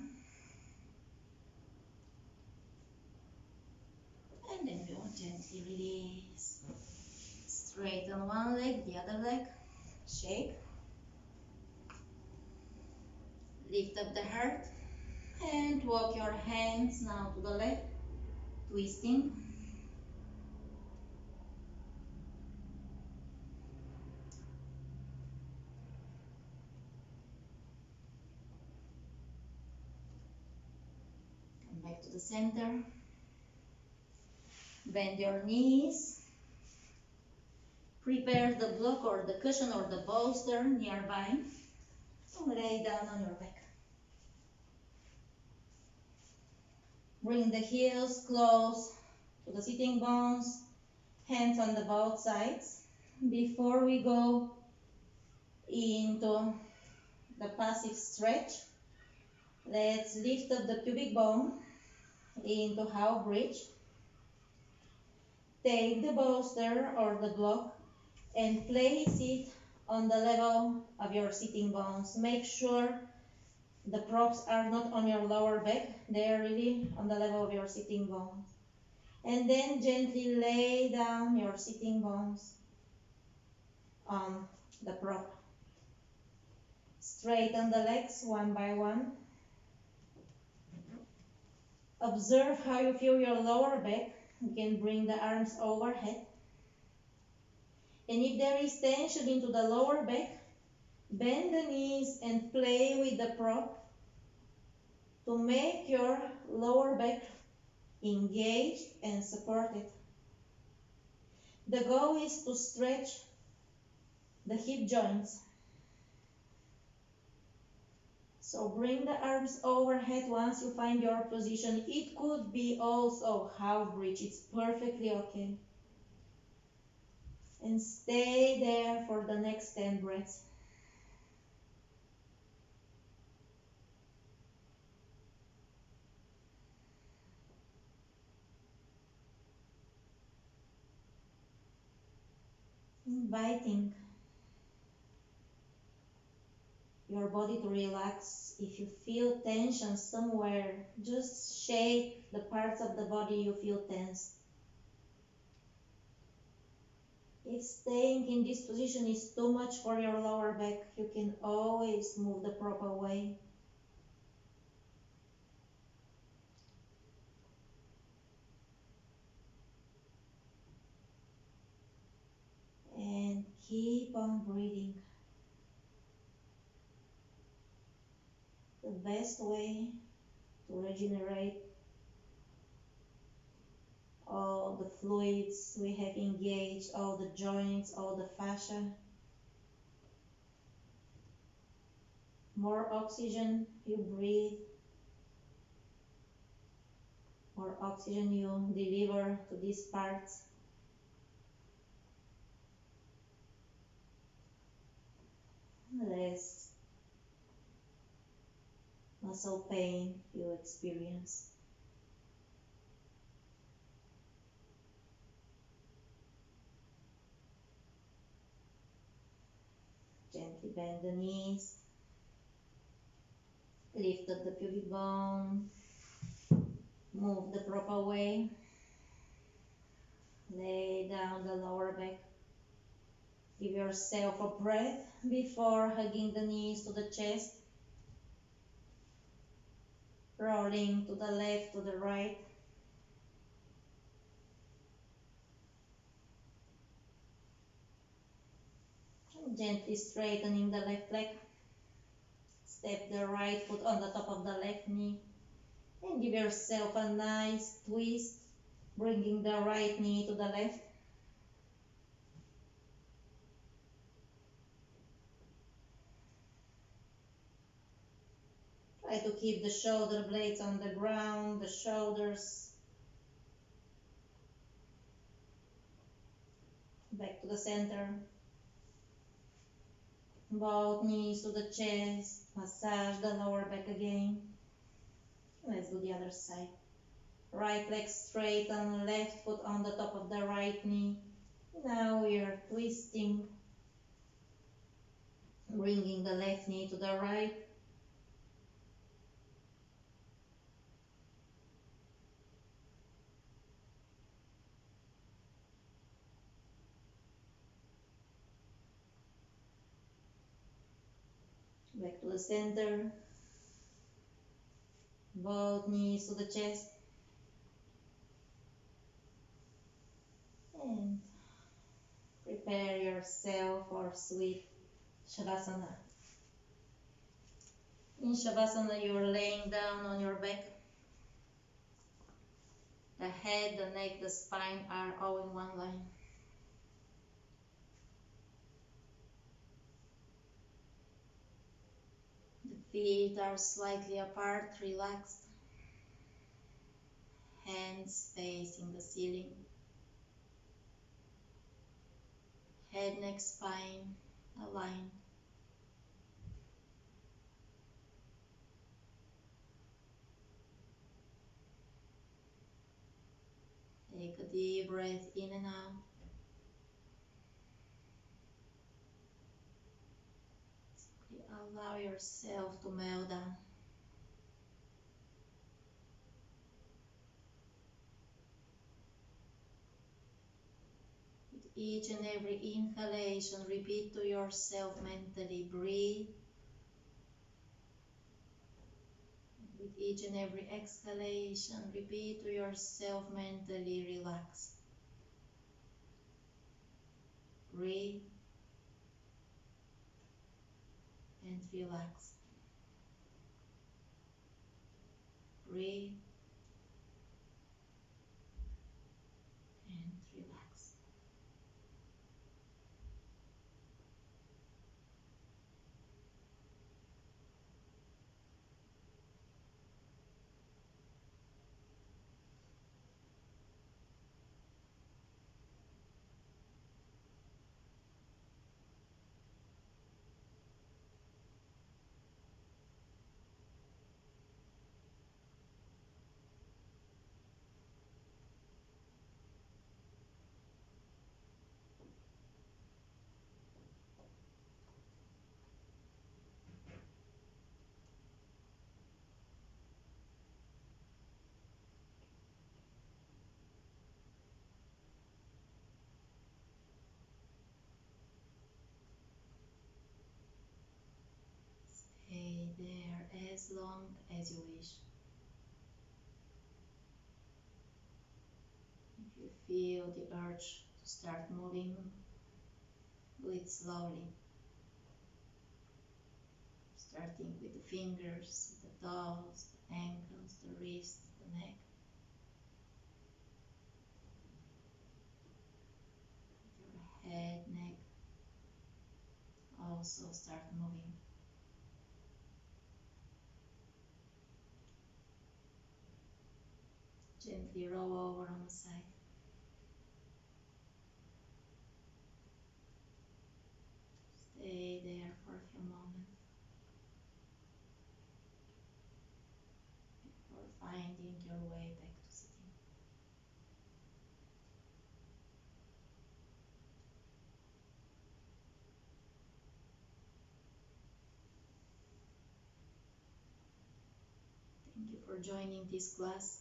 A: And then we will gently release. Straighten one leg, the other leg. Shake. Lift up the heart. And walk your hands now to the left. Twisting. Come back to the center. Bend your knees. Prepare the block or the cushion or the bolster nearby. Lay down on your back. Bring the heels close to the sitting bones, hands on the both sides. Before we go into the passive stretch, let's lift up the pubic bone into half bridge. Take the bolster or the block and place it on the level of your sitting bones. Make sure the props are not on your lower back, they are really on the level of your sitting bones. And then gently lay down your sitting bones on the prop. Straighten the legs one by one. Observe how you feel your lower back. You can bring the arms overhead. And if there is tension into the lower back, bend the knees and play with the prop to make your lower back engaged and supported. The goal is to stretch the hip joints. So bring the arms overhead once you find your position. It could be also half bridge. It's perfectly okay. And stay there for the next 10 breaths. Inviting your body to relax. If you feel tension somewhere, just shake the parts of the body you feel tense. If staying in this position is too much for your lower back, you can always move the prop away. And keep on breathing. The best way to regenerate all the fluids we have engaged, all the joints, all the fascia. More oxygen you breathe, more oxygen you deliver to these parts. Less muscle pain you experience. Gently bend the knees. Lift up the pubic bone. Move the prop away. Lay down the lower back. Give yourself a breath before hugging the knees to the chest. Rolling to the left, to the right. Gently straightening the left leg. Step the right foot on the top of the left knee. And give yourself a nice twist, bringing the right knee to the left. Try to keep the shoulder blades on the ground, the shoulders back to the center. Both knees to the chest. Massage the lower back again. Let's do the other side. Right leg straight and left foot on the top of the right knee. Now we are twisting, bringing the left knee to the right. Back to the center. Both knees to the chest. And prepare yourself for sweet Shavasana. In Shavasana, you are laying down on your back. The head, the neck, the spine are all in one line. Feet are slightly apart, relaxed. Hands facing the ceiling. Head, neck, spine aligned. Take a deep breath in and out. Simply allow yourself to melt down. With each and every inhalation, repeat to yourself mentally, breathe. With each and every exhalation, repeat to yourself mentally, relax. Breathe and relax. Breathe and relax. Stay there as long as you wish. If you feel the urge to start moving, do it slowly. Starting with the fingers, the toes, the ankles, the wrists, the neck. Your head, neck also start moving. Gently roll over on the side. Stay there for a few moments before finding your way back to sitting. Thank you for joining this class.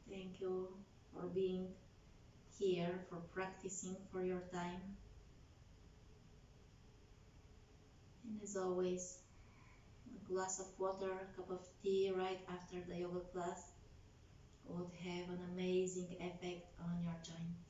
A: Thank you for being here, for practicing for your time. And as always, a glass of water, a cup of tea right after the yoga class would have an amazing effect on your joint.